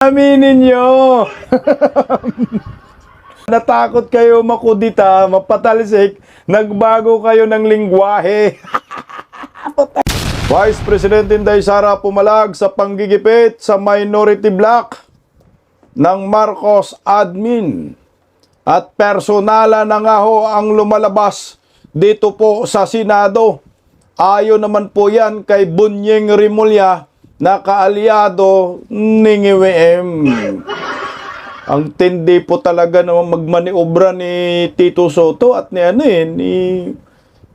Aminin nyo. Natakot kayo makudita, mapatalsik, nagbago kayo ng lingwahe. Vice President Inday Sara pumalag sa panggigipit sa minority bloc ng Marcos admin. At personala na nga ho ang lumalabas dito po sa Senado. Ayon naman po yan kay Bunyeng Rimulya na kaalyado ni NGWM. Ang tindi po talaga naman magmaniobra ni Tito Soto at ni ni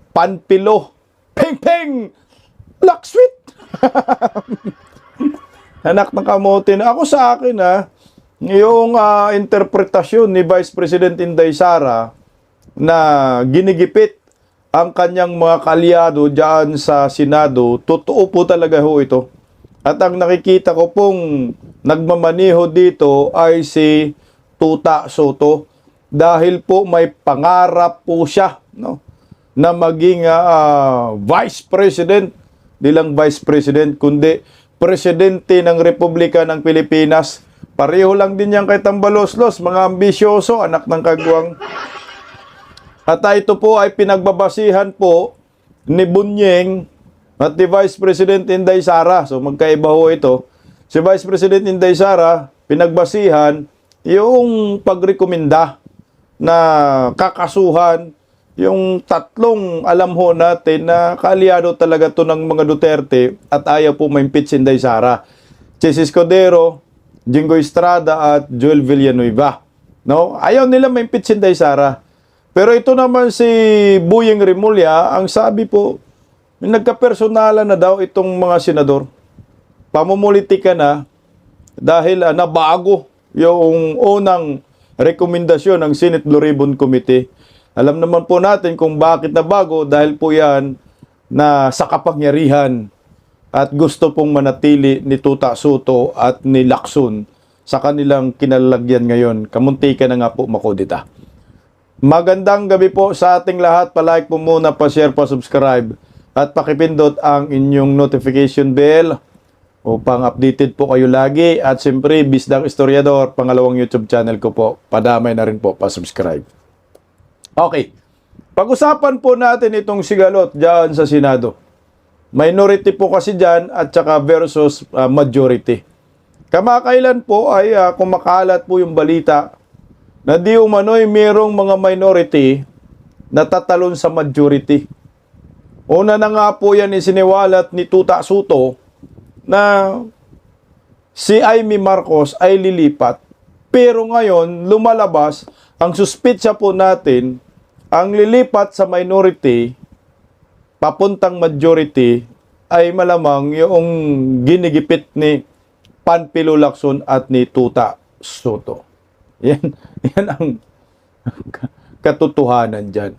Panpilo. Peng Peng! Black sweet! Anak ng kamote na. Ako sa akin yung interpretasyon ni Vice President Inday Sara na ginigipit ang kanyang mga kaalyado dyan sa Senado, totoo po talaga ho ito. At ang nakikita ko pong nagmamaniho dito ay si Tuta Soto dahil po may pangarap po siya na maging Vice President. Di lang Vice President, kundi Presidente ng Republika ng Pilipinas. Pareho lang din yan kay Tambaloslos, mga ambisyoso, anak ng kagwang. At ito po ay pinagbabasihan po ni Bunyeng at ni Vice President Inday Sara. So magkaiba ho ito. Si Vice President Inday Sara, pinagbasihan yung pagrekomenda na kakasuhan yung tatlong alam ho natin na kaalyado talaga to ng mga Duterte at ayaw po ma-impeach si Inday Sara. Chis Escudero, Jingo Estrada at Joel Villanueva. No? Ayaw nila ma-impeach si Inday Sara. Pero ito naman si Bunyeng Rimulya, ang sabi po, nagkapersonala na daw itong mga senador. Pamumulitika na dahil nabago yung unang rekomendasyon ng Senate Blue Ribbon Committee. Alam naman po natin kung bakit nabago dahil po yan na sa kapangyarihan at gusto pong manatili ni Tuta Soto at ni Lacson sa kanilang kinalalagyan ngayon. Kamuntika na nga po makudita. Magandang gabi po sa ating lahat. Pa-like po muna, pa-share, pa-subscribe at pakipindot ang inyong notification bell upang updated po kayo lagi. At siyempre, Bisdang Historiador, pangalawang YouTube channel ko po. Padamay na rin po, pa-subscribe. Okay. Pag-usapan po natin itong sigalot dyan sa Senado. Minority po kasi dyan at saka versus majority. Kamakailan po ay kumakalat po yung balita na di umano'y merong mga minority na tatalon sa majority. Una na nga po yan isiniwalat ni Tuta Soto na si Amy Marcos ay lilipat. Pero ngayon, lumalabas, ang suspitsya po natin, ang lilipat sa minority, papuntang majority, ay malamang yung ginigipit ni Panpilo Lacson at ni Tuta Soto. Yan ang katotohanan dyan.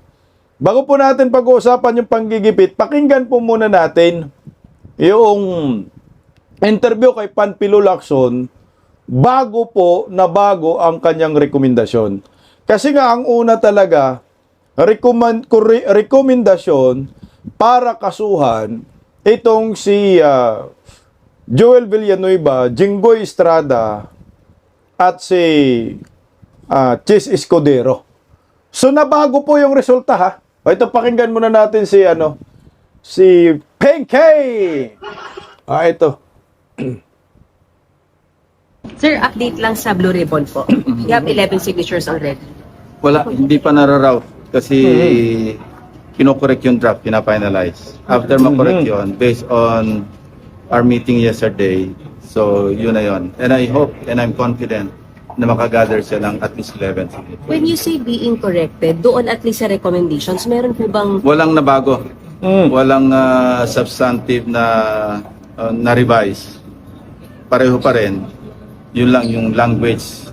Bago po natin pag-uusapan yung panggigipit, pakinggan po muna natin yung interview kay Panpilo Lacson bago po na bago ang kanyang rekomendasyon. Kasi nga ang una talaga, rekomendasyon para kasuhan itong si Joel Villanueva, Jingoy Estrada at si Chis Escudero. So nabago po yung resulta ha. O ito pakinggan muna natin si si Peng K. Ito. Sir, update lang sa Blue Ribbon po. You have 11 signatures already. Wala, hindi pa nararoute kasi kinokorek yung draft, pinafinalize. After makorek yun, based on our meeting yesterday, so yun na yun. And I hope and I'm confident na makagather siya ng at least 11 signatures. When you say being corrected, doon at least sa recommendations, meron po bang... Walang nabago. Walang substantive na revise. Pareho pa rin. Yun lang yung language.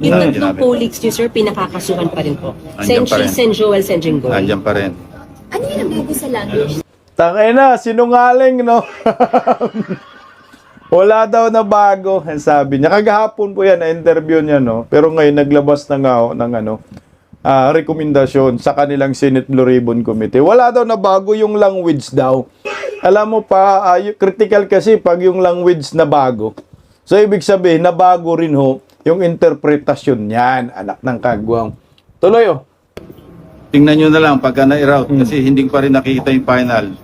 Yung tatlong colleagues niyo, sir, pinakakasuhan pa rin po. Andiyan pa rin. Sen Joel, Sen Jingoy. Andiyan pa rin. Ano yung nagbago sa language? Tangay na, sinungaling, no? Wala daw na bago, ang sabi niya. Kagahapon po yan, na-interview niya, no? Pero ngayon, naglabas na nga ng rekomendasyon sa kanilang Senate Blue Ribbon Committee. Wala daw na bago yung language daw. Alam mo pa, critical kasi pag yung language na bago. So, ibig sabihin, nabago rin ho yung interpretasyon niyan, anak ng kagwang. Tuloy, oh. Tingnan nyo na lang pagka na-route kasi hindi ko pa rin nakikita yung final.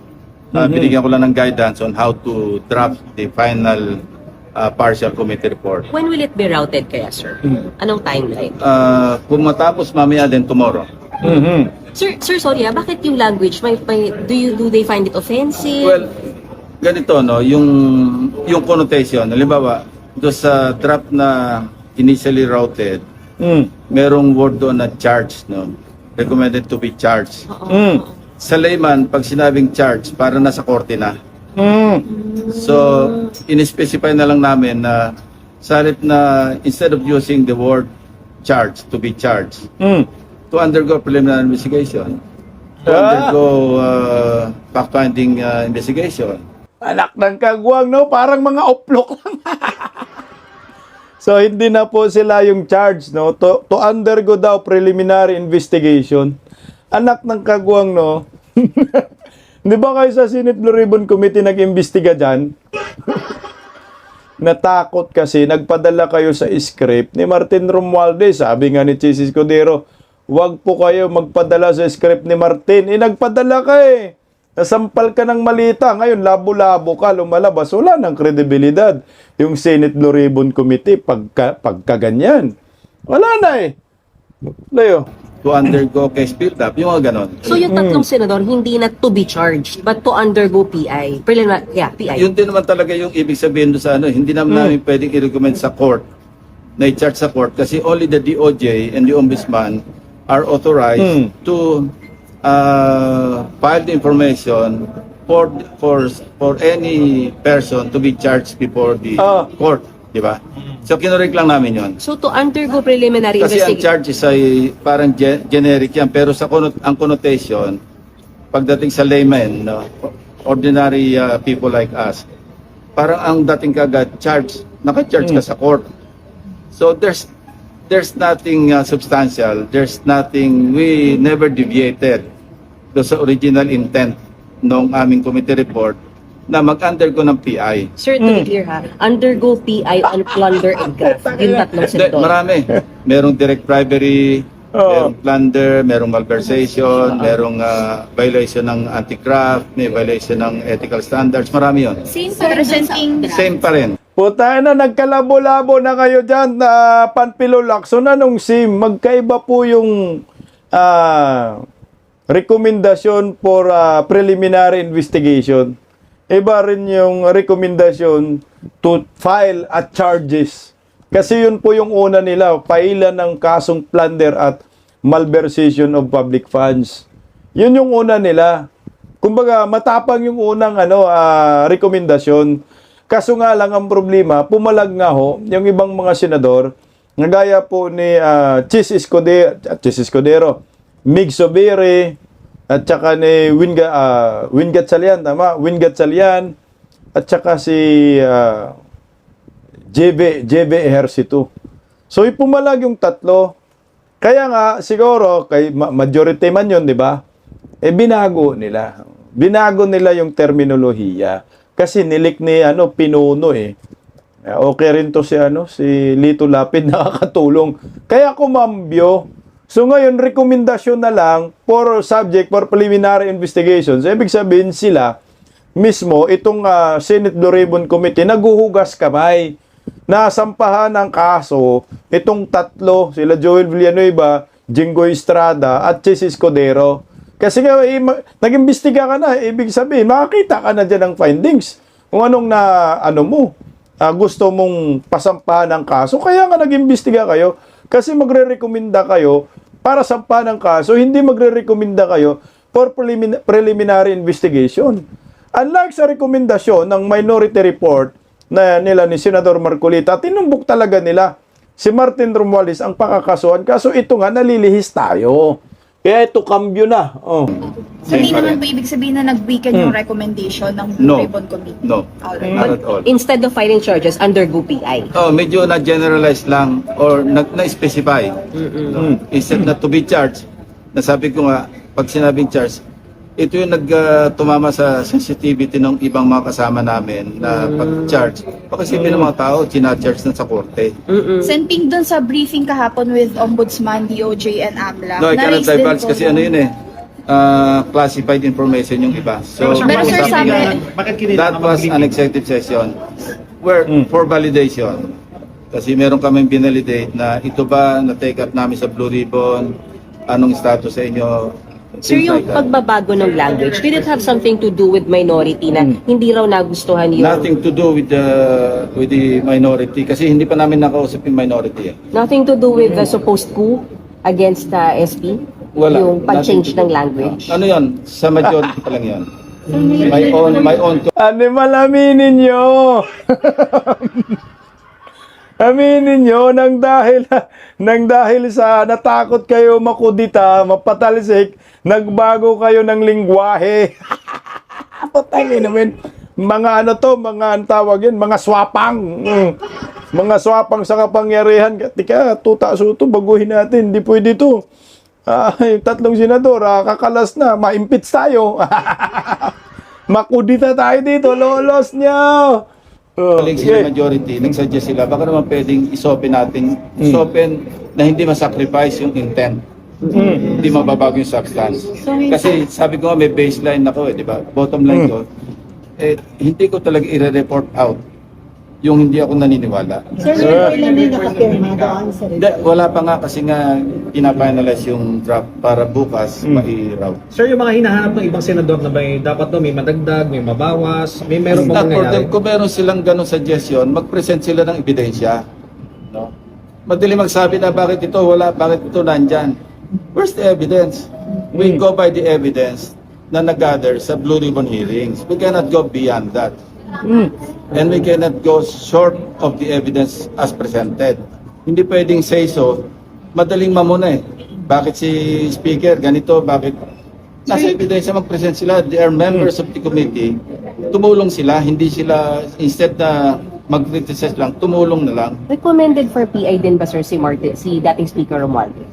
Binigyan ko lang ng guidance on how to draft the final partial committee report. When will it be routed kaya, sir? Anong timeline? Kung matapos mamaya then tomorrow. Sir, sorry bakit yung language? Do they find it offensive? Well, ganito no, yung connotation, halimbawa, do sa draft na initially routed, merong word doon na charge, no? Recommended to be charged. Sa layman, pag sinabing charge, para nasa korte na. So, in-specify na lang namin na sa halip na instead of using the word charge, to be charged, to undergo preliminary investigation, to undergo fact-finding investigation. Anak ng kagwang, no? Parang mga oplok lang. So, hindi na po sila yung charge, no? To undergo daw preliminary investigation. Anak ng kagwang, no? Di ba kayo sa Senate Blue Ribbon Committee nag-imbestiga dyan? Natakot kasi, nagpadala kayo sa script ni Martin Romualdez. Sabi nga ni Chis Escudero, wag po kayo magpadala sa script ni Martin. Nagpadala ka eh. Nasampal ka ng malita. Ngayon, labo-labo ka, lumalabas. Wala ng kredibilidad. Yung Senate Blue Ribbon Committee, pagka ganyan. Wala na eh. Leo. To undergo case build-up, yung mga ganon. So yung tatlong senador, hindi na to be charged, but to undergo PI. PI. Yun din naman talaga yung ibig sabihin doon sa ano, hindi naman namin pwedeng i-recommend sa court na i-charge sa court kasi only the DOJ and the Ombudsman are authorized to file the information for any person to be charged before the court, di ba? So kinorek lang namin yon. So to undergo preliminary Kasi ang investigation. charge is ay parang generic yan pero sa ang connotation pagdating sa layman, no, ordinary people like us, parang ang dating kagad charge, naka-charge ka sa court. So there's nothing substantial, there's nothing, we never deviated do sa original intent ng aming committee report na mag-undergo ng PI. Sir, to be clear undergo PI on plunder and graft. Yung tatlong senador. Marami. Merong direct bribery, merong plunder, merong malversation, merong violation ng anti-graft, may violation ng ethical standards. Marami yon. Same presenting Same pa rin. Puta na, nagkalabo-labo na kayo dyan, Panpilo Lacson. Anong SIM? Magkaiba po yung rekomendasyon for preliminary investigation. Iba rin yung rekomendasyon to file at charges. Kasi yun po yung una nila, pailan ng kasong plunder at malversation of public funds. Yun yung una nila. Kumbaga, matapang yung unang rekomendasyon. Kaso nga lang ang problema, pumalag nga ho, yung ibang mga senador, nagaya po ni Chis Escudero, Mig Sobere, at saka ni Wingat Salian, tama? Wingat Salian, at saka si JB Ejercito. So, ipumalag yung tatlo. Kaya nga, siguro, kay majority man yun, di ba? Binago nila. Binago nila yung terminolohiya. Kasi nilik ni Pinuno eh. Okay rin to si Lito Lapid, nakakatulong. Kaya kumambyo. So ngayon, rekomendasyon na lang for preliminary investigations. Ibig sabihin sila, mismo, itong Senate Blue Ribbon Committee, naguhugas kamay. Nasampahan ng kaso, itong tatlo, sila Joel Villanueva, Jinggoy Estrada, at Chis Escudero. Kasi nga, nag-imbestiga ka na, ibig sabihin, makakita ka na dyan ng findings. Kung anong gusto mong pasampahan ng kaso, kaya nga nag-imbestiga kayo. Kasi magre-rekomenda kayo para sampahan ng kaso, hindi magre-rekomenda kayo for preliminary investigation. Unlike sa rekomendasyon ng minority report na nila ni Senador Marcolita, tinumbok talaga nila si Martin Romualdez ang pakakasuhan. Kaso ito nga, nalilihis tayo. Kaya ito, kambyo na. Hindi naman po ibig sabihin na nag-weaken yung recommendation ng Blue Ribbon Committee. No, Alright. not at all. Instead of filing charges, undergo PI. Medyo na-generalize lang or na-specify. No? Instead na to be charged, nasabi ko nga, pag sinabing charge, ito yung tumama sa sensitivity ng ibang mga kasama namin na pag-charge. Pakasipin ng mga tao, charge na sa korte. Sen Ping, dun sa briefing kahapon with Ombudsman, DOJ, and AMLA. No, I cannot na-raise din divulge po kasi ano yun eh, classified information yung iba. So, Pero sir, sabi, that was an executive session where for validation. Kasi meron kaming binalidate na ito ba na-take up namin sa Blue Ribbon, anong status sa inyo. Sir, things yung like that. pagbabago ng language, did it have something to do with minority na hindi raw nagustuhan yung... Nothing to do with the minority kasi hindi pa namin nakausap yung minority. Nothing to do with the supposed coup against the SP? Wala. Yung pag-change Nothing to do. ng language? Ano yun? Sa majority pa lang yun. My own Animal, aminin nyo. Aminin nyo, nang dahil sa natakot kayo makudita, mapatalsik, nagbago kayo ng lingwahe. Patay naman. Mga ano to, mga ang tawag yun, mga swapang. Mga swapang sa kapangyarihan. Tika, tuta-suto, baguhin natin. Hindi pwede to. Ay, 3 senador, kakalas na, ma-impeach tayo. Makudita tayo dito, lolos nyo. Galing sila majority, nagsuggest sila, baka naman pwedeng isopen natin, isopen na hindi masacrifice yung intent. Hindi mababago yung substance. Kasi sabi ko nga may baseline ako di ba? Bottom line ko, hindi ko talaga i-report out yung hindi ako naniniwala. Sir, kailan din nakapirma doon sa Hindi, wala pa nga kasi nga pinafinalize yung draft para bukas mai-route. Sir, yung mga hinahanap ng ibang senador na dapat may madagdag, may mabawas, meron Not bang for them. mangyayari? Kung meron silang ganong suggestion, mag-present sila ng ebidensya. No? Madali magsabi na bakit ito wala, bakit ito nandyan. Where's the evidence? We go by the evidence na nag-gather sa Blue Ribbon hearings. We cannot go beyond that. And we cannot go short of the evidence as presented. Hindi pwedeng say so. Madaling mamuna eh. Bakit si Speaker ganito? Bakit? Nasa ebidensya mag-present sila. They are members of the committee. Tumulong sila. Hindi sila, instead na mag-criticize lang, tumulong na lang. Recommended for PI din ba, sir, si dating Speaker Romualdez?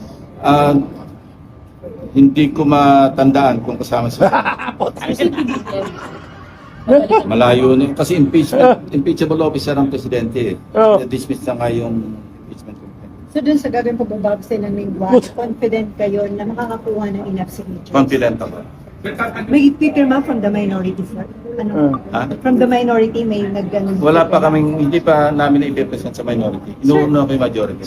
Hindi ko matandaan kung kasama sa malayo na yun. Kasi impeachable officer ang presidente eh. Oh. Na-dismiss na nga yung impeachment complaint. So dun sa gagawin pagbabago sa ng lingwahe, confident kayo na makakakuha ng enough signatures? Confident ako. May pipirma from the minority, sir? Ano? Ha? From the minority, may nagganong... Wala pa kaming, hindi pa namin i-represent sa minority. Inuuna ko yung majority.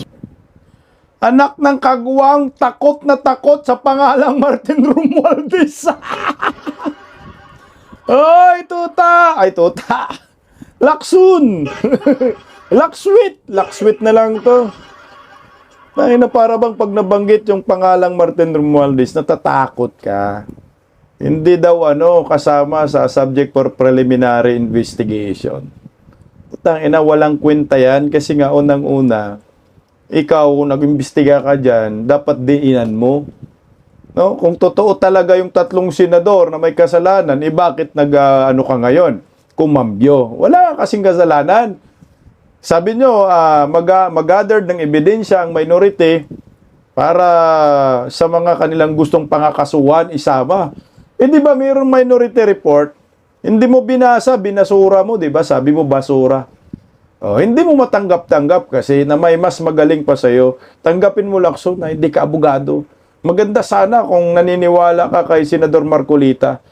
Anak ng kagwang, takot na takot sa pangalang Martin Romualdez. Ay, tuta! Ay, tuta! Laksun! Lakswit na lang to. Ay, na para bang pag nabanggit yung pangalang Martin Romualdez, natatakot ka. Hindi daw kasama sa subject for preliminary investigation. Putang ina, walang kwenta yan kasi nga unang-una, ikaw, kung nag-imbestiga ka dyan, dapat diinan mo. No? Kung totoo talaga yung 3 senador na may kasalanan, bakit ka ngayon? Kumambyo. Wala kasing kasalanan. Sabi nyo, mag-gather ng ebidensya ang minority para sa mga kanilang gustong pangakasuhan, isama. Di ba mayroong minority report? Hindi mo binasura mo, di ba? Sabi mo basura. Hindi mo matanggap-tanggap kasi na may mas magaling pa sa'yo. Tanggapin mo lakso na hindi ka abogado. Maganda sana kung naniniwala ka kay Senador Marcolita.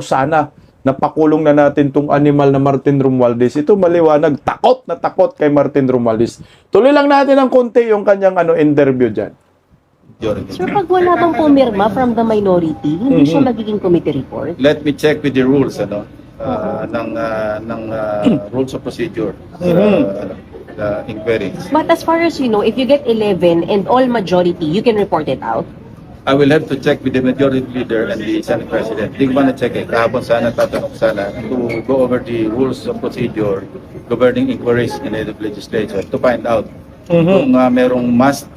Sana napakulong na natin tong animal na Martin Romualdez. Ito maliwanag, takot na takot kay Martin Romualdez. Tuloy lang natin ng konti yung kanyang interview dyan. Majority. Sir, pag wala bang pumirma from the minority, hindi siya magiging committee report? Let me check with the rules ng rules of procedure the inquiry. But as far as you know, if you get 11 and all majority, you can report it out? I will have to check with the majority leader and the Senate President. Hindi ko man na-check eh. Kahapon sana, tatanong sana to go over the rules of procedure governing inquiries in the legislature to find out kung merong must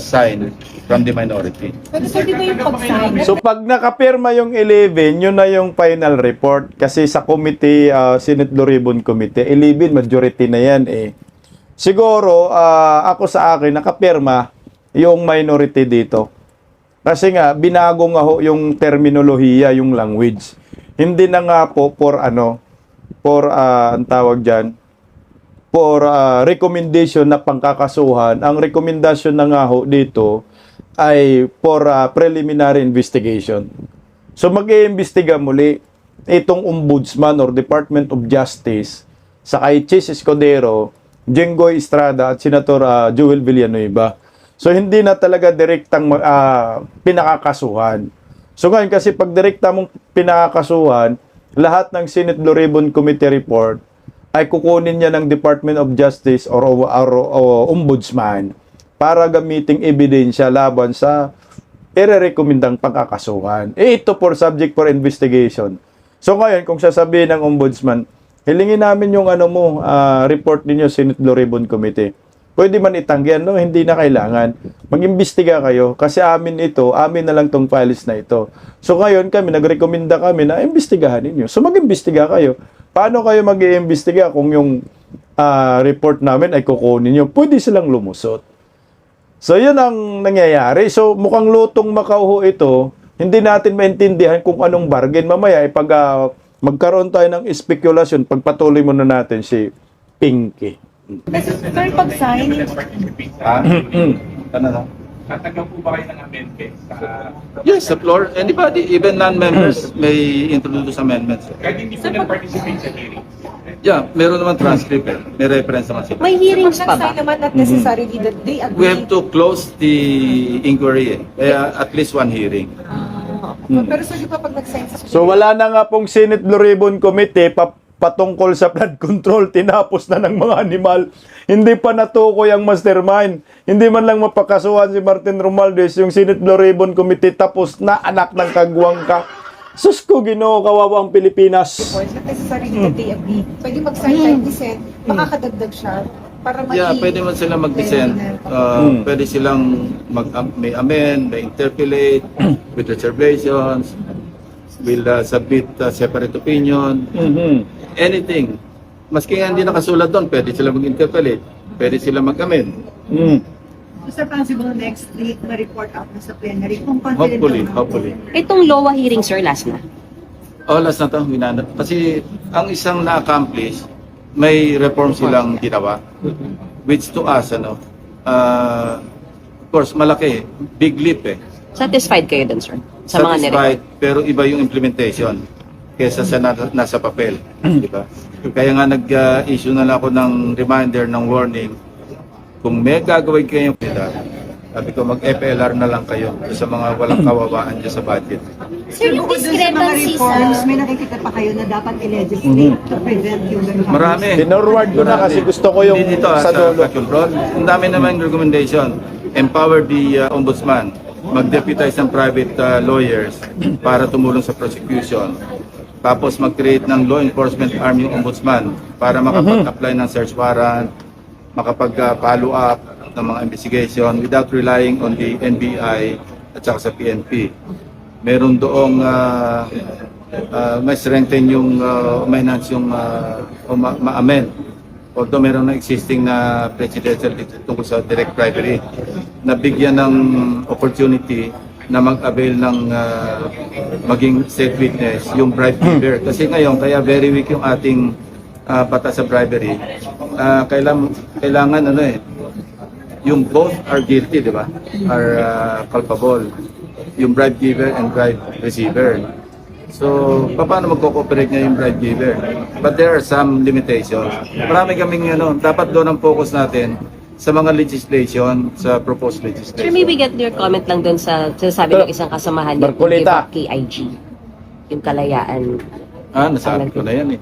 sign from the minority. Pero sir, di ba yung pag-sign? So pag nakapirma yung 11, yun na yung final report. Kasi sa committee, Senate Blue Ribbon Committee, 11 majority na yan eh. Siguro, ako sa akin, nakapirma yung minority dito. Kasi nga, binago nga ho yung terminolohiya, yung language. Hindi na nga po ang tawag dyan, for recommendation na pangkakasuhan. Ang rekomendasyon na nga ho dito ay for preliminary investigation. So mag-iimbestiga muli itong Ombudsman or Department of Justice sa kay Chis Escudero, Jenggoy Estrada at Senator Joel Villanueva. So hindi na talaga direktang pinakakasuhan. So ngayon kasi pag direkta mong pinakakasuhan, lahat ng Senate Blue Ribbon Committee report ay kukunin niya ng Department of Justice or Ombudsman para gamiting ebidensya laban sa irerekomendang pagkakasuhan. Ito for subject for investigation. So ngayon, kung sasabihin ng Ombudsman, hilingin namin yung report ninyo Senate Blue Ribbon Committee. Pwede man itanggihan, no? Hindi na kailangan. Mag-imbestiga kayo kasi amin na lang tong files na ito. So ngayon kami, nagrekomenda kami na imbestigahan ninyo. So mag-imbestiga kayo. Paano kayo mag-iimbestiga kung yung report namin ay kukunin nyo? Pwede silang lumusot. So yun ang nangyayari. So mukhang lutong Macau ito. Hindi natin maintindihan kung anong bargain. Mamaya, pag magkaroon tayo ng spekulasyon, pagpatuloy muna natin si Pinky. Kasi sir, pag-sign, Ano na? Tatagaw po ba kayo ng amendment sa... Yes, the floor. Anybody, even non-members may introduce amendments. Kahit hindi po nag-participate sa hearing. Yeah, meron naman transcript. May reference naman sila. May hearings pa ba? nag-sign naman not necessarily that they agree. We have to close the inquiry. Kaya at least one hearing. Pero sir, di ba pag nag-sign sa So wala na nga pong Senate Blue Ribbon Committee patungkol sa flood control, tinapos na ng mga animal. Hindi pa natukoy ang mastermind. Hindi man lang mapakasuhan si Martin Romualdez, yung Senate Blue Ribbon Committee, tapos na anak ng kagwang ka. Sus ko, Ginoo, kawawa ang Pilipinas. not necessarily that they agree. Pwede mag-sign tayo dissent, makakadagdag siya para Yeah, pwede man sila mag-dissent. Pwede silang may amend, may interpolate with reservations, will submit separate opinion, anything. Maski nga hindi nakasulat doon, pwede sila mag-interpolate, pwede sila mag-amend. Sir, possible next week ma-report out na sa plenary kung confident Hopefully. Itong LOA hearing, sir, last na. Last na to, winanap. Kasi ang isang na-accomplish, may reform silang ginawa. Which to us, of course, malaki. Big leap Satisfied kayo dun, sir? Sa mga Satisfied, pero iba yung implementation kesa sa nasa papel. Di ba? Kaya nga nag-issue na lang ako ng reminder, ng warning. Kung may gagawin kayo nila, sabi ko mag-FLR na lang kayo sa mga walang kawawaan dyan sa budget. Sir, yung Bukod dun sa mga discrepancy reforms, sa... may nakikita pa kayo na dapat i-legislate to prevent yung ganun. Marami. Pinorward ko na kasi gusto ko yung Hindi dito sa dulo. flood control. Ang dami naman recommendation. Empower the ombudsman. Mag-deputize ng private lawyers para tumulong sa prosecution. Tapos mag-create ng law enforcement arm yung ombudsman para makapag-apply ng search warrant, makapag-follow up ng mga investigation without relying on the NBI at saka sa PNP. Meron doong may strengthen yung ma-enhance yung ma-amend. Although meron na existing na presidential tungkol sa direct bribery, nabigyan ng opportunity na mag-avail ng maging state witness, yung bribe giver. Kasi ngayon, kaya very weak yung ating batas sa bribery. Kailangan yung both are guilty, di ba? Are culpable. Yung bribe giver and bribe receiver. So, paano magko-cooperate niya yung bribe giver? But there are some limitations. Marami kaming dapat doon ang focus natin sa mga legislation, sa proposed legislation. Sir, maybe get your comment lang dun sa sabi ng isang kasamahan niyo, Marcolita. KIG. Yung kalayaan. Nasabi ko na yan eh.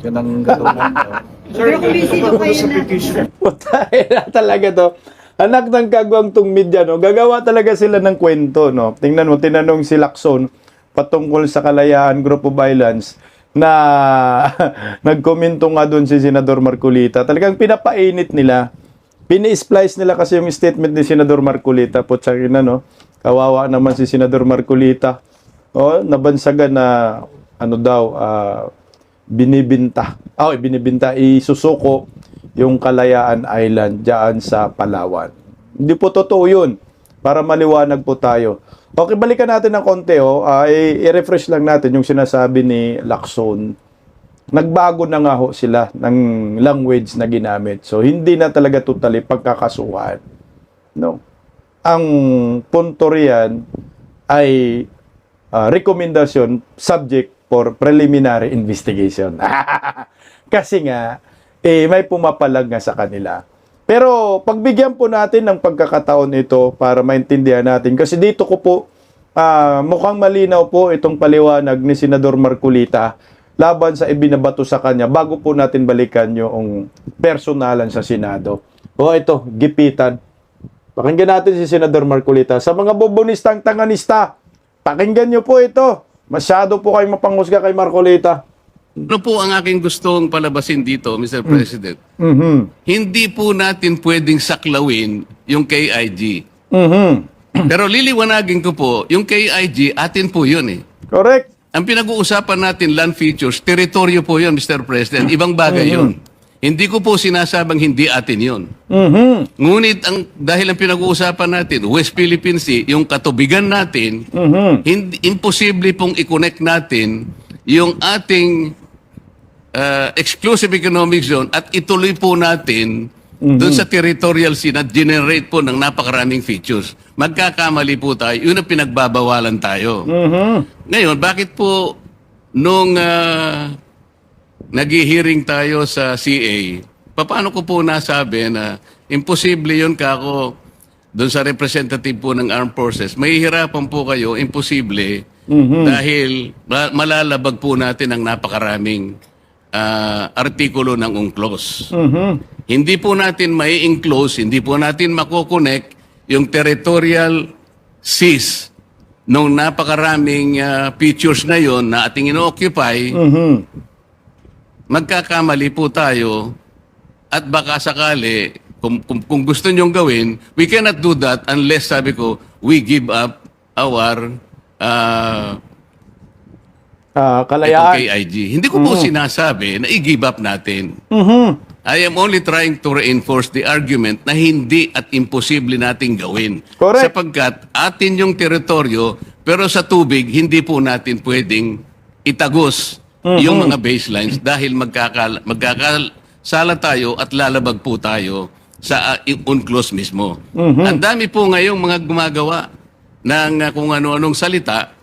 Yan ang gatunan. Pero kung sino kayo na... Putay na talaga to. Anak ng kagwang tong media, no? Gagawa talaga sila ng kwento, no? Tingnan mo, tinanong si Lacson patungkol sa Kalayaan Group of Islands na nagkomento nga doon si Senador Marcolita. Talagang pinapainit nila. Pini-splice nila kasi yung statement ni Senador Marcolita. Putsakin na, no? Kawawa naman si Senador Marcolita. Nabansagan na binibinta. Isusuko yung Kalayaan Island diyan sa Palawan. Hindi po totoo yun. para maliwanag po tayo. Okay, balikan natin ng konti. I-refresh lang natin yung sinasabi ni Lacson. Nagbago na nga ho sila ng language na ginamit. So, hindi na talaga totally pagkakasuhan. No. Ang punto riyan ay rekomendasyon subject for preliminary investigation. Kasi nga, may pumapalag nga sa kanila. Pero pagbigyan po natin ng pagkakataon ito para maintindihan natin. Kasi dito ko po, mukhang malinaw po itong paliwanag ni Senador Marcolita laban sa ibinabato sa kanya bago po natin balikan yung personalan sa Senado. Ito, gipitan. Pakinggan natin si Senador Marcolita. Sa mga bobonistang tanganista, pakinggan nyo po ito. Masyado po kayo mapanghusga kay Marcolita. Ano po ang aking gustong palabasin dito, Mr. President? Hindi po natin pwedeng saklawin yung KIG. Pero liliwanagin ko po, yung KIG, atin po yun eh. Correct. Ang pinag-uusapan natin, land features, teritoryo po yun, Mr. President. Ibang bagay yun. Hindi ko po sinasabang hindi atin yun. Ngunit dahil ang pinag-uusapan natin, West Philippine Sea, yung katubigan natin, imposible pong i-connect natin yung ating exclusive economic zone at ituloy po natin doon sa territorial sea na generate po ng napakaraming features. Magkakamali po tayo. Yun ang pinagbabawalan tayo. Ngayon, bakit po nung nag-hearing tayo sa CA, paano ko po nasabi na imposible yun kako doon sa representative po ng Armed Forces? Mahihirapan po kayo, imposible, dahil malalabag po natin ang napakaraming artikulo ng UNCLOS. Hindi po natin may enclose, hindi po natin makokonek yung territorial seas nung napakaraming features na yon na ating ino-occupy. Magkakamali po tayo at baka sakali, kung gusto nyong gawin, we cannot do that unless, sabi ko, we give up our Kalayaan. itong KIG. Hindi ko po sinasabi na i-give up natin. I am only trying to reinforce the argument na hindi at imposible nating gawin. Correct. Sapagkat atin yung teritoryo, pero sa tubig, hindi po natin pwedeng itagos yung mga baselines dahil magkakasala tayo at lalabag po tayo sa UNCLOS mismo. Ang dami po ngayong mga gumagawa ng kung ano-anong salita.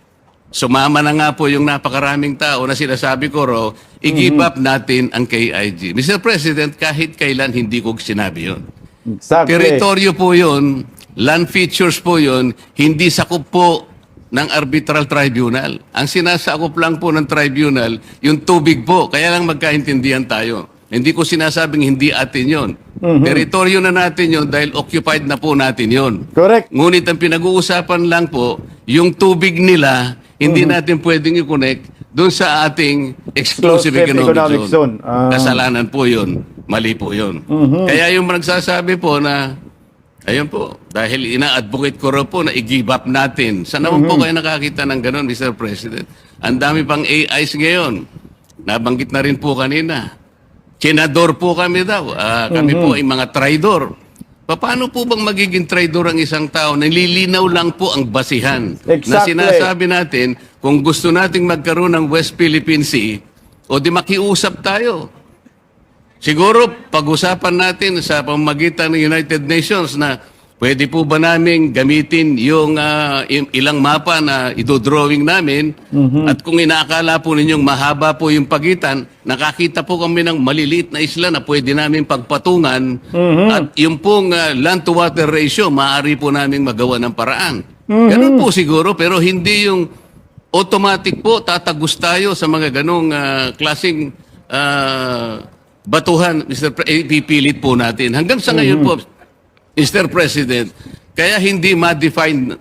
Sumama na nga po yung napakaraming tao na sinasabi ko raw, i-give up natin ang KIG. Mr. President, kahit kailan hindi ko sinabi yun. Exactly. Teritoryo po yun, land features po yun, hindi sakop po ng arbitral tribunal. Ang sinasakop lang po ng tribunal, yung tubig po. Kaya lang magkaintindihan tayo. Hindi ko sinasabing hindi atin yon. Teritoryo na natin yon dahil occupied na po natin yon. Correct. Ngunit ang pinag-uusapan lang po, yung tubig nila, hindi natin pwedeng i-connect doon sa ating exclusive economic zone. Kasalanan po yun. Mali po yun. Kaya yung nagsasabi po na, ayun po, dahil ina-advocate ko raw po na i-give up natin. Saan naman po kayo nakakita ng ganun, Mr. President? Ang dami pang AIs ngayon. Nabanggit na rin po kanina. Senador po kami daw. Kami po ay mga traidor. Paano po bang magiging traidor ang isang tao? Nililinaw lang po ang basihan. Exactly. Na sinasabi natin, kung gusto nating magkaroon ng West Philippine Sea, o di makiusap tayo. Siguro, pag-usapan natin sa pamamagitan ng United Nations na pwede po ba namin gamitin yung ilang mapa na idodrawing namin at kung inaakala po ninyong mahaba po yung pagitan, nakakita po kami ng maliliit na isla na pwede namin pagpatungan at yung pong land-to-water ratio, maaari po namin magawa ng paraan. Ganun po siguro, pero hindi yung automatic po, tatagos tayo sa mga ganong klaseng batuhan, pipilit po natin. Hanggang sa ngayon po, Mr. President, kaya hindi ma-define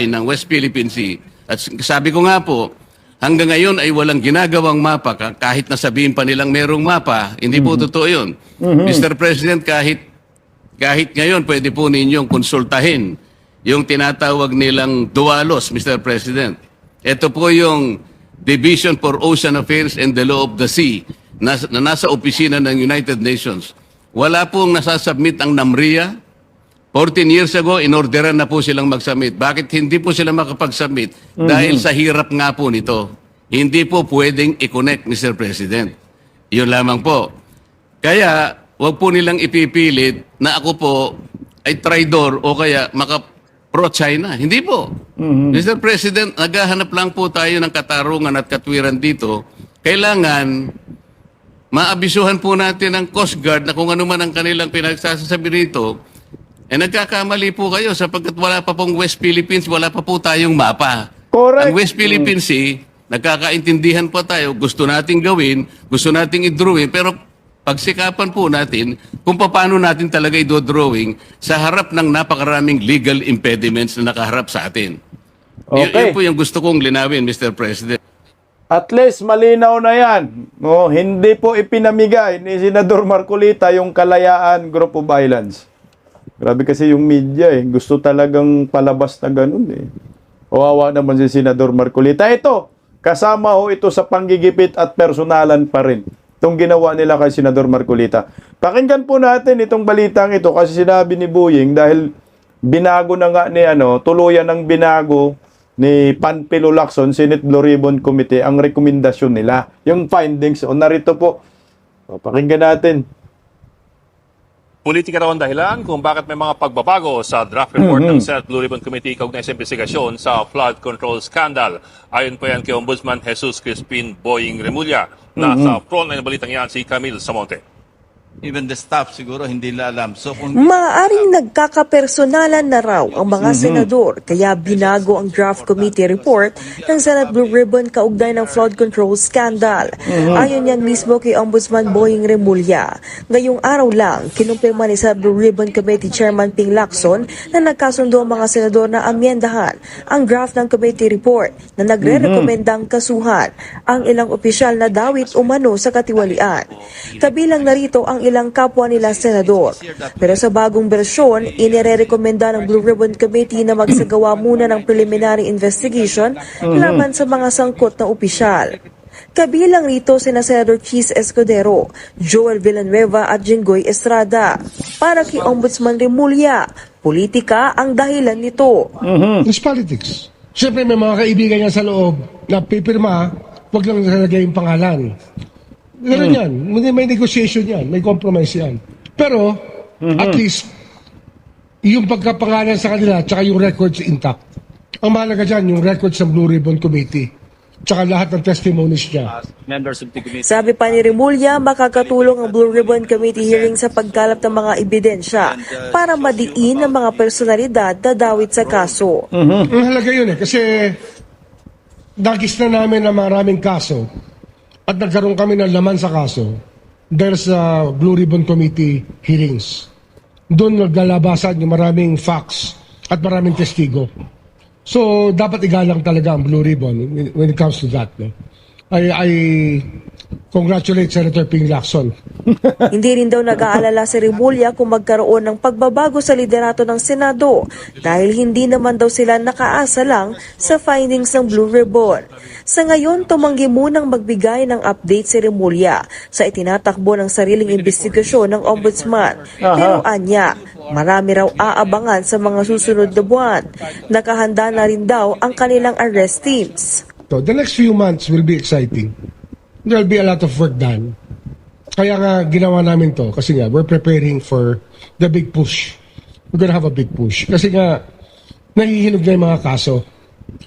ng West Philippine Sea. At sabi ko nga po, hanggang ngayon ay walang ginagawang mapa. Kahit nasabihin pa nilang merong mapa, hindi po totoo yun. Mr. President, kahit ngayon pwede po ninyong konsultahin yung tinatawag nilang DUALOS, Mr. President. Ito po yung Division for Ocean Affairs and the Law of the Sea na nasa opisina ng United Nations. Wala pong nasasubmit ang NAMRIA, 14 years ago, inorderan na po silang mag-submit. Bakit hindi po sila makapag-submit? Dahil sa hirap nga po nito. Hindi po pwedeng i-connect, Mr. President. Yun lamang po. Kaya, wag po nilang ipipilit na ako po ay traidor o kaya pro-China. Hindi po. Mr. President, naghahanap lang po tayo ng katarungan at katwiran dito. Kailangan maabisuhan po natin ang Coast Guard na kung ano man ang kanilang pinagsasabi rito, nagkakamali po kayo sapagkat wala pa pong West Philippines, wala pa po tayong mapa. Correct. Ang West Philippine Sea, nagkakaintindihan pa tayo, gusto nating gawin, gusto nating i-drawing, pero pagsikapan po natin kung paano natin talaga i-drawing sa harap ng napakaraming legal impediments na nakaharap sa atin. Okay. Yun po yung gusto kong linawin, Mr. President. At least malinaw na yan. No, hindi po ipinamigay ni Senador Marcolita yung Kalayaan Group of Islands. Grabe kasi yung media gusto talagang palabas na ganun Kawawa naman si Senador Marcolita. Ito, kasama ito sa panggigipit at personalan pa rin. Itong ginawa nila kay Senador Marcolita. Pakinggan po natin itong balitang ito kasi sinabi ni Boying dahil binago na nga ni tuluyan ng binago ni Panfilo Lacson, Senate Blue Ribbon Committee, ang rekomendasyon nila. Yung findings, narito po. Pakinggan natin. Politika raw ang dahilan kung bakit may mga pagbabago sa draft report ng Senate Blue Ribbon Committee kaugnay sa investigasyon sa flood control scandal. Ayon po yan kay Ombudsman Jesus Crispin Boying Remulla. Nasa frontline ng balitang yan si Camille Samonte. Even the staff siguro hindi nila alam. So kung Maaaring nagkakapersonalan na raw ang mga senador kaya binago ang draft committee report ng Senate Blue Ribbon kaugnay ng flood control scandal. Ayon yan mismo kay Ombudsman Boying Remulla. Ngayong araw lang, kinumpirma ni Senate Blue Ribbon Committee Chairman Ping Lacson na nagkasundo ang mga senador na amyendahan ang draft ng committee report na nagre-rekomendang kasuhan ang ilang opisyal na dawit umano sa katiwalian. Kabilang narito ang ilang kapwa nila senador. Pero sa bagong bersyon, inirerekomenda ng Blue Ribbon Committee na magsagawa muna ng preliminary investigation laban sa mga sangkot na opisyal. Kabilang rito sina Senador Chis Escudero, Joel Villanueva at Jinggoy Estrada. Para kay Ombudsman Remulla, politika ang dahilan nito. It's politics. Siyempre may mga kaibigan niya sa loob na pipirma, wag lang nalagay yung pangalan. Ganun yan. May negotiation yan. May compromise yan. Pero, at least, yung pagkapangalan sa kanila tsaka yung records intact. Ang mahalaga dyan, yung records ng Blue Ribbon Committee tsaka lahat ng testimonies niya. Sabi pa ni Remulla, makakatulong ang Blue Ribbon Committee hearing sa pagkalap ng mga ebidensya para madiin ang mga personalidad na dawit sa kaso. Ang halaga yun kasi nagis na namin ang maraming kaso at nagkaroon kami ng laman sa kaso dahil sa Blue Ribbon Committee hearings. Doon naglalabasan yung maraming facts at maraming testigo. So, dapat igalang talaga ang Blue Ribbon when it comes to that. No? I congratulate Senator Ping Lacson. Hindi rin daw nag-aalala si Remulla kung magkaroon ng pagbabago sa liderato ng Senado dahil hindi naman daw sila nakaasa lang sa findings ng Blue Ribbon. Sa ngayon, tumanggi munang magbigay ng update si Remulla sa itinatakbo ng sariling investigasyon ng Ombudsman. Pero anya, marami raw aabangan sa mga susunod na buwan. Nakahanda na rin daw ang kanilang arrest teams. So, the next few months will be exciting. There'll be a lot of work done. Kaya nga ginawa namin to kasi nga we're preparing for the big push. We're gonna have a big push. Kasi nga nahihinog na yung mga kaso.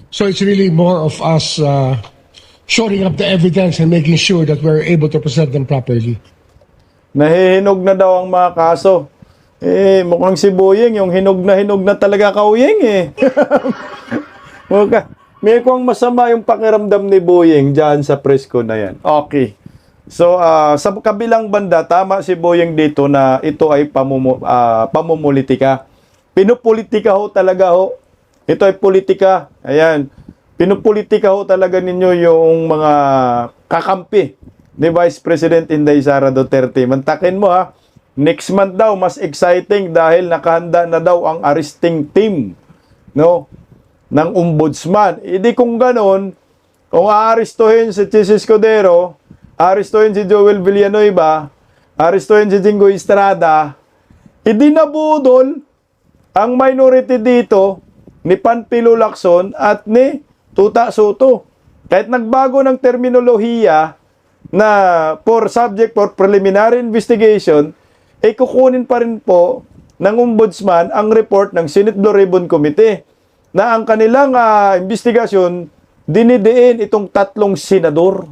So it's really more of us shoring up the evidence and making sure that we're able to present them properly. Nahihinog na daw ang mga kaso. Mukhang si Boying, yung hinog na talaga kauyeng May kung masama yung pakiramdam ni Boying dyan sa presko na yan. Okay. So, sa kabilang banda, tama si Boying dito na ito ay pamumulitika. Pinupolitika talaga Ito ay politika. Ayan. Pinupolitika talaga ninyo yung mga kakampi ni Vice President Inday Sara Duterte. Mantakin mo next month daw, mas exciting dahil nakahanda na daw ang arresting team. No? Ng ombudsman. Hindi kung ganon, kung aarestuhin si Chis Escudero, aarestuhin si Joel Villanueva, aarestuhin si Jinggoy Estrada, hindi nabudol Ang minority dito, ni Panfilo Lacson at ni Tuta Soto. Kahit nagbago ng terminolohiya na for subject for preliminary investigation, kukunin pa rin po ng ombudsman ang report ng Senate Blue Ribbon Committee na ang kanilang investigasyon dinidiin itong 3 senador.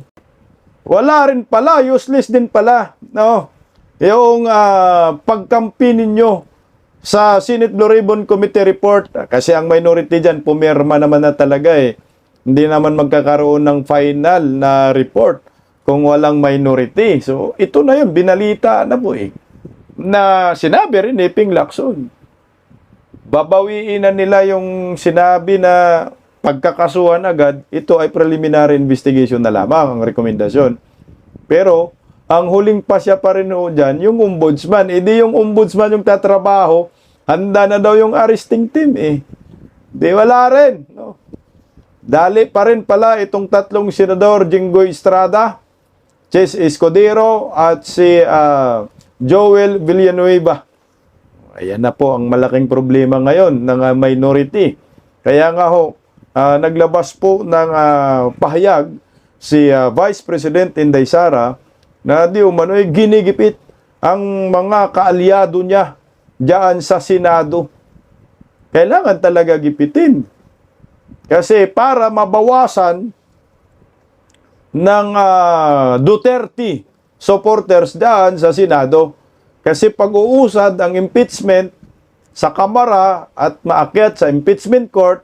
Wala rin pala, useless din pala, no? Yung pagkampi ninyo sa Senate Blue Ribbon Committee report, kasi ang minority dyan, pumirma naman na talaga eh. Hindi naman magkakaroon ng final na report kung walang minority. So, ito na yun, binalita na po eh. Na sinabi rin ni Ping Lacson. Babawiin na nila yung sinabi na pagkakasuhan agad, ito ay preliminary investigation na lamang ang rekomendasyon. Pero, ang huling pasya pa rin dyan, yung ombudsman. Di yung ombudsman yung tatrabaho, handa na daw yung arresting team eh. Di wala rin. No? Dali pa rin pala itong 3 senador, Jinggoy Estrada, Ches Escudero, at si Joel Villanueva. Ayan na po ang malaking problema ngayon ng minority. Kaya nga ho, naglabas po ng pahayag si Vice President Inday Sara na di umano'y ginigipit ang mga kaalyado niya diyan sa Senado. Kailangan talaga gipitin. Kasi para mabawasan ng Duterte supporters diyan sa Senado. Kasi pag-uusad ang impeachment sa Kamara at maakyat sa impeachment court,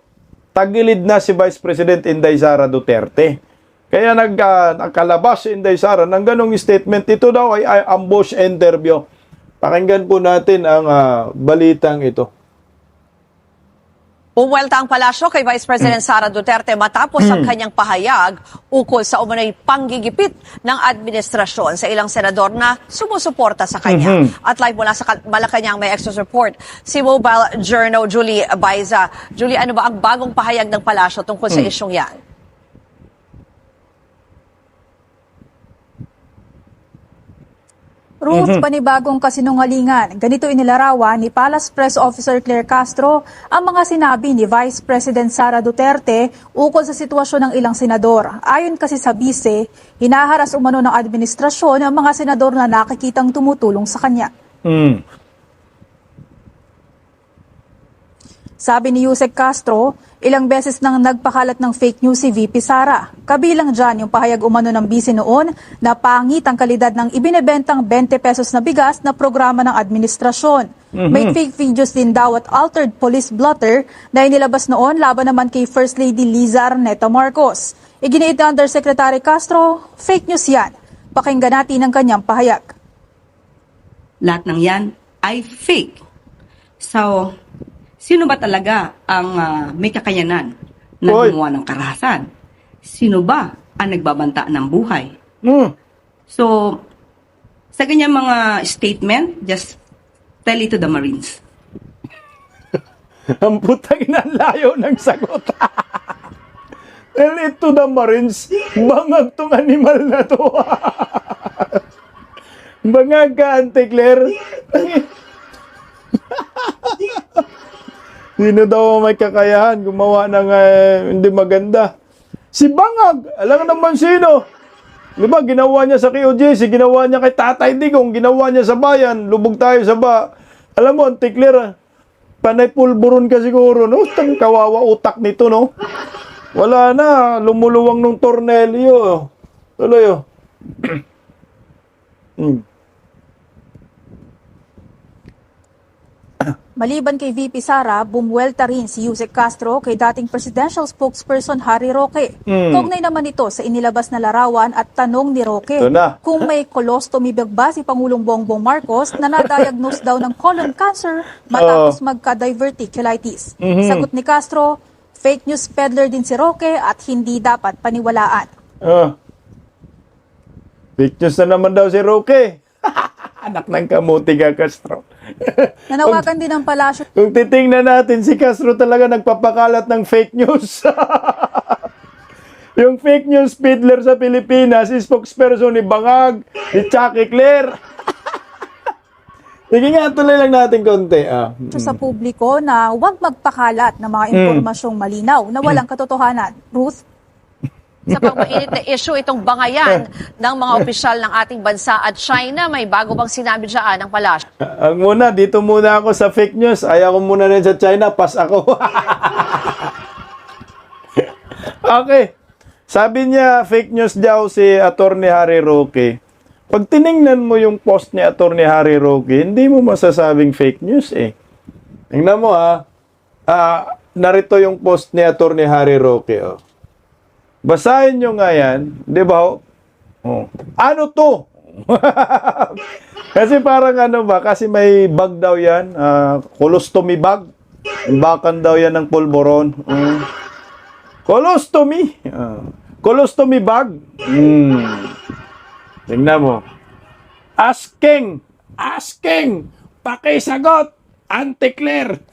tagilid na si Vice President Inday Sara Duterte. Kaya nagkalabas si Inday Sara ng ganong statement. Ito daw ay ambush interview. Pakinggan po natin ang balitang ito. Pumwelta ang palasyo kay Vice President Sara Duterte matapos ang kanyang pahayag ukol sa umano'y panggigipit ng administrasyon sa ilang senador na sumusuporta sa kanya. At live mula sa Malacanang may extra report si Mobile Journal Julie Baiza. Julie, ano ba ang bagong pahayag ng palasyo tungkol sa isyong yan? Ruth, panibagong kasinungalingan. Ganito inilarawan ni Palace Press Officer Claire Castro ang mga sinabi ni Vice President Sara Duterte ukol sa sitwasyon ng ilang senador. Ayon kasi sa bise, hinaharas umano ng administrasyon ang mga senador na nakikitang tumutulong sa kanya. Sabi ni Yusek Castro, ilang beses nang nagpakalat ng fake news si VP Sara. Kabilang dyan yung pahayag umano ng bise noon na pangit ang kalidad ng ibinebentang 20 pesos na bigas na programa ng administrasyon. May fake videos din daw at altered police blotter na inilabas noon laban naman kay First Lady Liza Arneta Marcos. Iginiit ni Undersecretary Castro, fake news yan. Pakinggan natin ang kanyang pahayag. Lahat ng yan ay fake. So, sino ba talaga ang may kakayanan na gumawa ng karahasan? Sino ba ang nagbabanta ng buhay? So, sa ganyang mga statement, just tell it to the Marines. Ang putang inang layo ng sagot. Tell it to the Marines, bangag tong animal na to. Bangag ka, Auntie Claire. Sino daw may kakayahan gumawa ng hindi maganda? Si Bangag, alam naman sino. Di ba, ginawa niya sa QJC, ginawa niya kay Tatay Digong, ginawa niya sa bayan, lubog tayo sa ba. Alam mo, Auntie Claire, panay pulburon ka siguro, no? Tang kawawa utak nito, no? Wala na, lumuluwang ng tornelyo. Tuloy, oh. Maliban kay VP Sara, bumuwelta rin si Yusek Castro kay dating presidential spokesperson Harry Roque. Kaugnay naman ito sa inilabas na larawan at tanong ni Roque kung may colostomy ba si Pangulong Bongbong Marcos na na-diagnose daw ng colon cancer matapos magka-diverticulitis. Sagot ni Castro, fake news peddler din si Roque at hindi dapat paniwalaan. Fake news na naman daw si Roque. Anak ng kamuti ka, Castro. Nanawagan din ng palasyo. Kung titingnan natin, si Castro talaga nagpapakalat ng fake news. Yung fake news peddler sa Pilipinas, si spokesperson ni Bangag, ni Chucky Claire. Sige nga, tuloy lang natin konti. sa publiko na huwag magpakalat ng mga impormasyong malinaw na walang katotohanan. Ruth? Sa pang-mainit na issue, itong bangayan ng mga opisyal ng ating bansa at China, may bago bang sinabi dyan ng palasyo? Ang muna, dito muna ako sa fake news. Ayaw ko muna rin sa China, pas ako. Okay. Sabi niya, fake news daw si Attorney Harry Roque. Pag tiningnan mo yung post ni Attorney Harry Roque, hindi mo masasabing fake news eh. Tingnan mo narito yung post ni Attorney Harry Roque. Oh. Basahin nyo nga yan, di ba? Oh. Ano to? Kasi parang ano ba, kasi may bag daw yan, colostomy bag. Bakan daw yan ng pulburon. Colostomy. Colostomy bag. Tingnan mo. Asking. Pakisagot. Auntie Claire.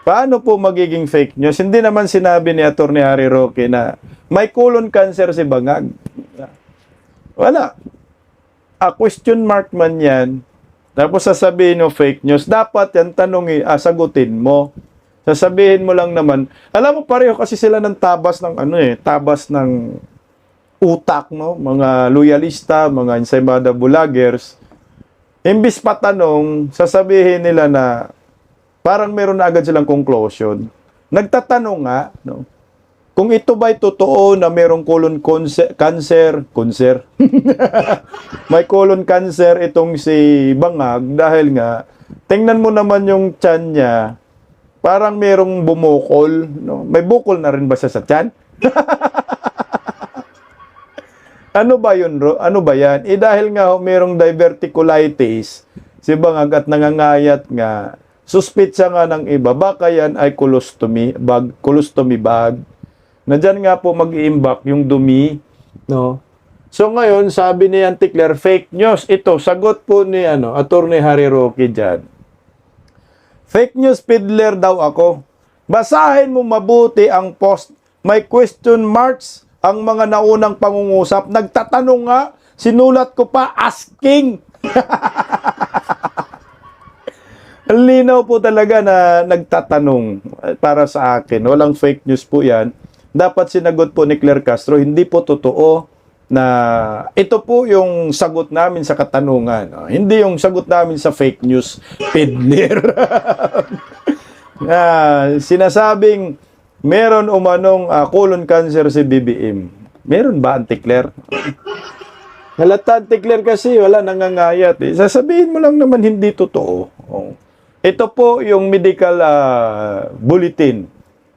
Paano po magiging fake news? Hindi naman sinabi ni Attorney Harry Roque na may colon cancer si Bangag. Wala. Question mark man yan. Tapos sasabihin mo fake news. Dapat yan sagutin mo. Sasabihin mo lang naman. Alam mo, pareho kasi sila ng tabas ng tabas ng utak, no? Mga loyalista, mga ensaymada vloggers. Imbis patanong, sasabihin nila na parang meron na agad silang conclusion. Nagtatanong nga, no? Kung ito ba'y totoo na merong colon cancer, may colon cancer itong si Bangag dahil nga, tingnan mo naman yung tiyan niya, parang merong bumukol, no? May bukol na rin ba siya sa tiyan? Ano ba yun, ano ba yan? Dahil nga merong diverticulitis, si Bangag at nangangayat nga, suspitsa nga ng iba, baka yan ay colostomy bag. Nandyan nga po mag-iimbak yung dumi, no? So ngayon, sabi ni Auntie Claire, fake news. Ito, sagot po ni Attorney Harry Roque dyan. Fake news peddler daw ako. Basahin mo mabuti ang post. May question marks ang mga naunang pangungusap. Nagtatanong nga, sinulat ko pa, asking. Ang linaw po talaga na nagtatanong para sa akin. Walang fake news po yan. Dapat sinagot po ni Claire Castro, hindi po totoo na ito po yung sagot namin sa katanungan. Hindi yung sagot namin sa fake news peddler. Sinasabing meron umanong colon cancer si BBM. Meron ba, Auntie Claire? Halata, Auntie Claire, kasi wala nangangayat. Sasabihin mo lang naman hindi totoo. Ito po yung medical bulletin,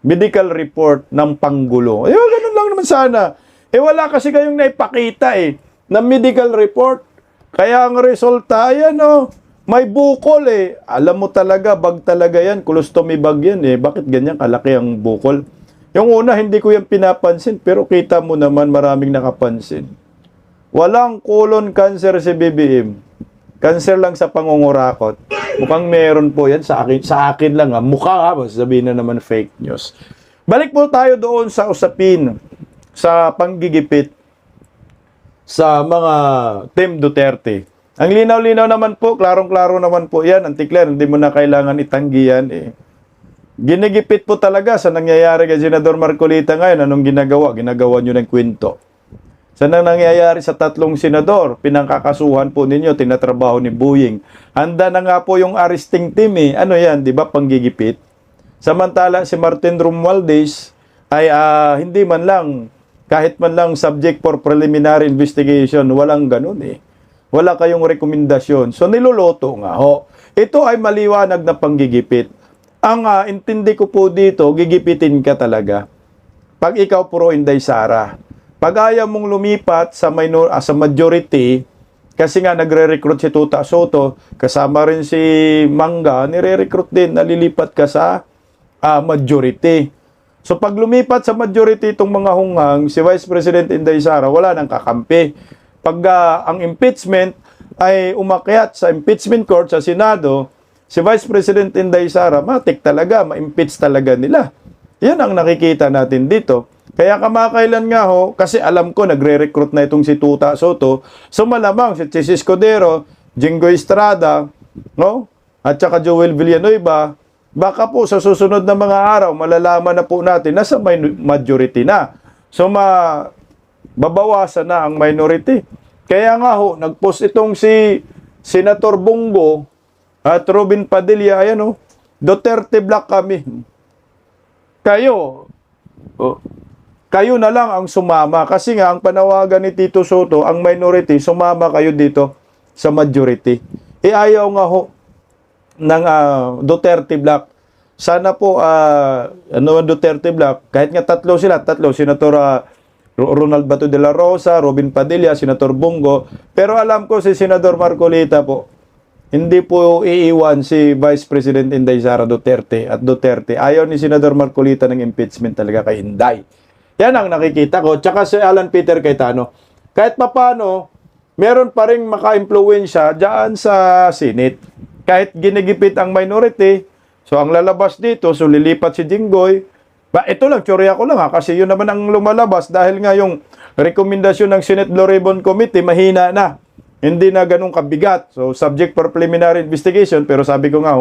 medical report ng Panggulo. Ganun lang naman sana. Wala kasi kayong naipakita na medical report. Kaya ang resulta, may bukol Alam mo talaga, bag talaga yan. Colostomy bag yan Bakit ganyan kalaki ang bukol? Yung una, hindi ko yan pinapansin. Pero kita mo naman, maraming nakapansin. Walang colon cancer si BBM. Cancer lang sa pangungurakot. Mukhang meron po yan sa akin. Sa akin lang mukha sabihin na naman fake news. Balik po tayo doon sa usapin sa panggigipit sa mga Team Duterte. Ang linaw-linaw naman po, klarong-klaro naman po yan. Auntie Claire, hindi mo na kailangan itanggi yan Ginigipit po talaga sa nangyayari kay Senador Marcolita ngayon. Anong ginagawa? Ginagawa nyo ng kwento. Saan ang nangyayari sa tatlong senador? Pinangkakasuhan po ninyo, tinatrabaho ni Boying. Handa na nga po yung arresting team Ano yan, di ba? Panggigipit. Samantala, si Martin Romualdez ay hindi man lang, kahit man lang subject for preliminary investigation, walang ganun Wala kayong rekomendasyon. So, niloloto nga Ito ay maliwanag na panggigipit. Ang intindi ko po dito, gigipitin ka talaga. Pag ikaw pro Inday Sara. Pag ayaw mong lumipat sa majority, kasi nga nagre-recruit si Tuta Soto, kasama rin si Mangga, nire-recruit din, nalilipat ka sa majority. So pag lumipat sa majority itong mga hunghang, si Vice President Inday Sara, wala nang kakampi. Pag ang impeachment ay umakyat sa impeachment court sa Senado, si Vice President Inday Sara, matik talaga, ma-impeach talaga nila. Yan ang nakikita natin dito. Kaya kamakailan nga kasi alam ko nagre-recruit na itong si Tuta Soto. So malamang si Chis Escudero, Jinggoy Estrada, no? At saka Joel Villanueva, baka po sa susunod na mga araw, malalaman na po natin nasa majority na. So, babawasan na ang minority. Kaya nga ho, nag-post itong si Senator Bongo at Robin Padilla, ayan ho, Duterte Black kami. Kayo na lang ang sumama. Kasi nga, ang panawagan ni Tito Soto, ang minority, sumama kayo dito sa majority. Ayaw nga ho ng Duterte Black. Sana po, Duterte Black, kahit nga tatlo, Senator Ronald Bato de la Rosa, Robin Padilla, Senator Bongo, pero alam ko si Senador Marcolita po, hindi po iiwan si Vice President Inday Sara Duterte at Duterte. Ayaw ni Senador Marcolita ng impeachment talaga kay Inday. Yan ang nakikita ko. Tsaka si Alan Peter Cayetano. Kahit papano, meron pa rin maka-impluwensya dyan sa Senate. Kahit ginigipit ang minority, so ang lalabas dito, so lilipat si Jinggoy. Ito lang, tsorya ko lang kasi yun naman ang lumalabas dahil nga yung rekomendasyon ng Senate Blue Ribbon Committee mahina na. Hindi na ganun kabigat. So, subject for preliminary investigation, pero sabi ko nga,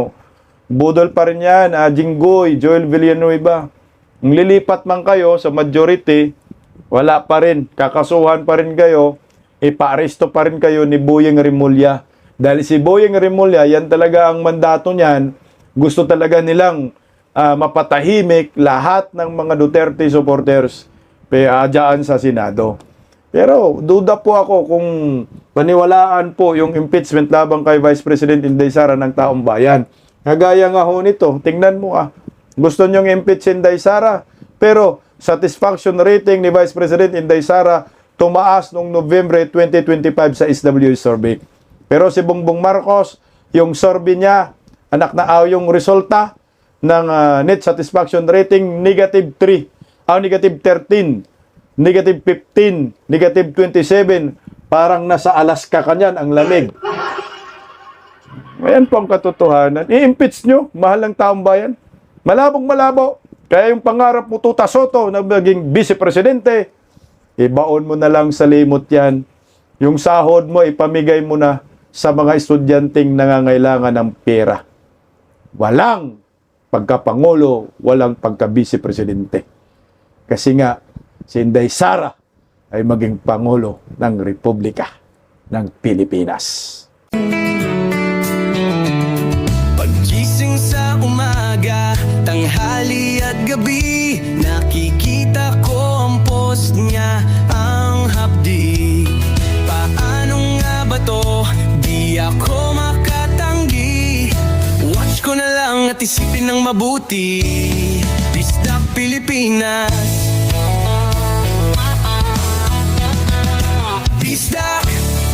budol pa rin yan, Jinggoy, Joel Villanueva. Kung lilipat man kayo sa majority, wala pa rin. Kakasuhan pa rin kayo, ipa-aresto pa rin kayo ni Boyeng Remulla. Dahil si Boyeng Remulla, yan talaga ang mandato niyan. Gusto talaga nilang mapatahimik lahat ng mga Duterte supporters dyan sa Senado. Pero duda po ako kung paniwalaan po yung impeachment labang kay Vice President Inday Sara ng taong bayan. Kagaya nga ho nito, tingnan mo gusto nyong impeach si Inday Sara, pero satisfaction rating ni Vice President Inday Sara tumaas noong November 2025 sa SWS survey. Pero si Bongbong Marcos, yung survey niya, yung resulta ng net satisfaction rating, negative 3, negative 13, negative 15, negative 27, parang nasa Alaska kanyan ang lamig. Ayan po ang katotohanan. I-impeach nyo, mahal ng taong bayan. Malabong malabo. Kaya yung pangarap mo, Tuta Soto, na maging vice-presidente, ibaon mo na lang sa limot yan. Yung sahod mo, ipamigay mo na sa mga estudyanteng nangangailangan ng pera. Walang pagkapangulo, walang pagka-vice-presidente. Kasi nga, si Inday Sara ay maging Pangulo ng Republika ng Pilipinas. Paggising sa umaga, tanghali at gabi, nakikita ko ang post niya, ang hapdi. Paano nga ba to? Di ako makatanggi. Watch ko na lang at isipin ng mabuti. Bisdak Pilipinas. Bisdak,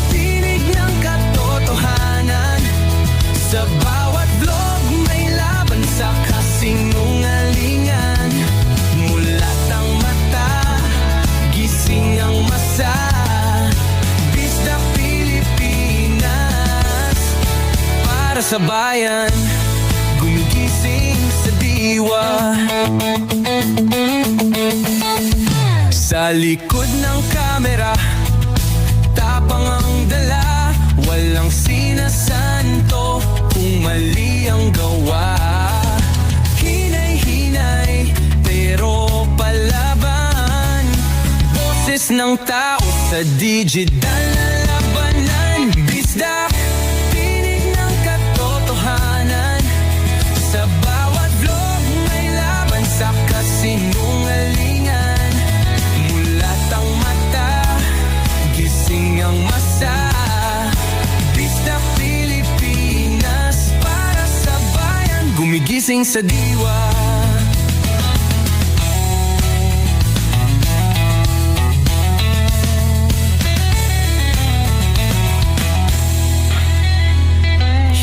tinig ng katotohanan. Sa bawat vlog may laban sa kasinungalingan. Mulat ang mata, gising ang masa. Bisdak Pilipinas, para sa bayan, gumigising sa diwa. Sa likod ng kamera, tapang ang dala, walang sinasanto kung mali ang gawa. Hinay-hinay, pero palaban. Boses ng tao sa digital na labanan. Bisdak, tinig ng katotohanan. Sa bawat vlog may laban sa kasinungalingan. Mulat ang mata, gising ang masa. Bisdak Pilipinas, para sa bayan, gumigising sa diwa.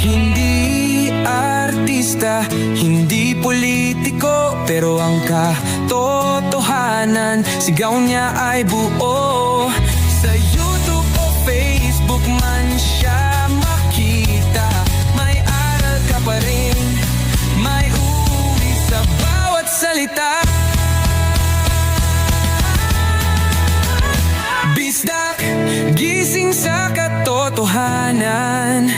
Hindi artista, hindi politiko, pero ang katotohanan, sigaw niya ay buo. Sa YouTube o Facebook man siya makita, may aral ka pa rin, may uwi sa bawat salita. Bisdak, gising sa katotohanan.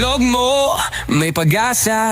tunog mo, may pag-asa.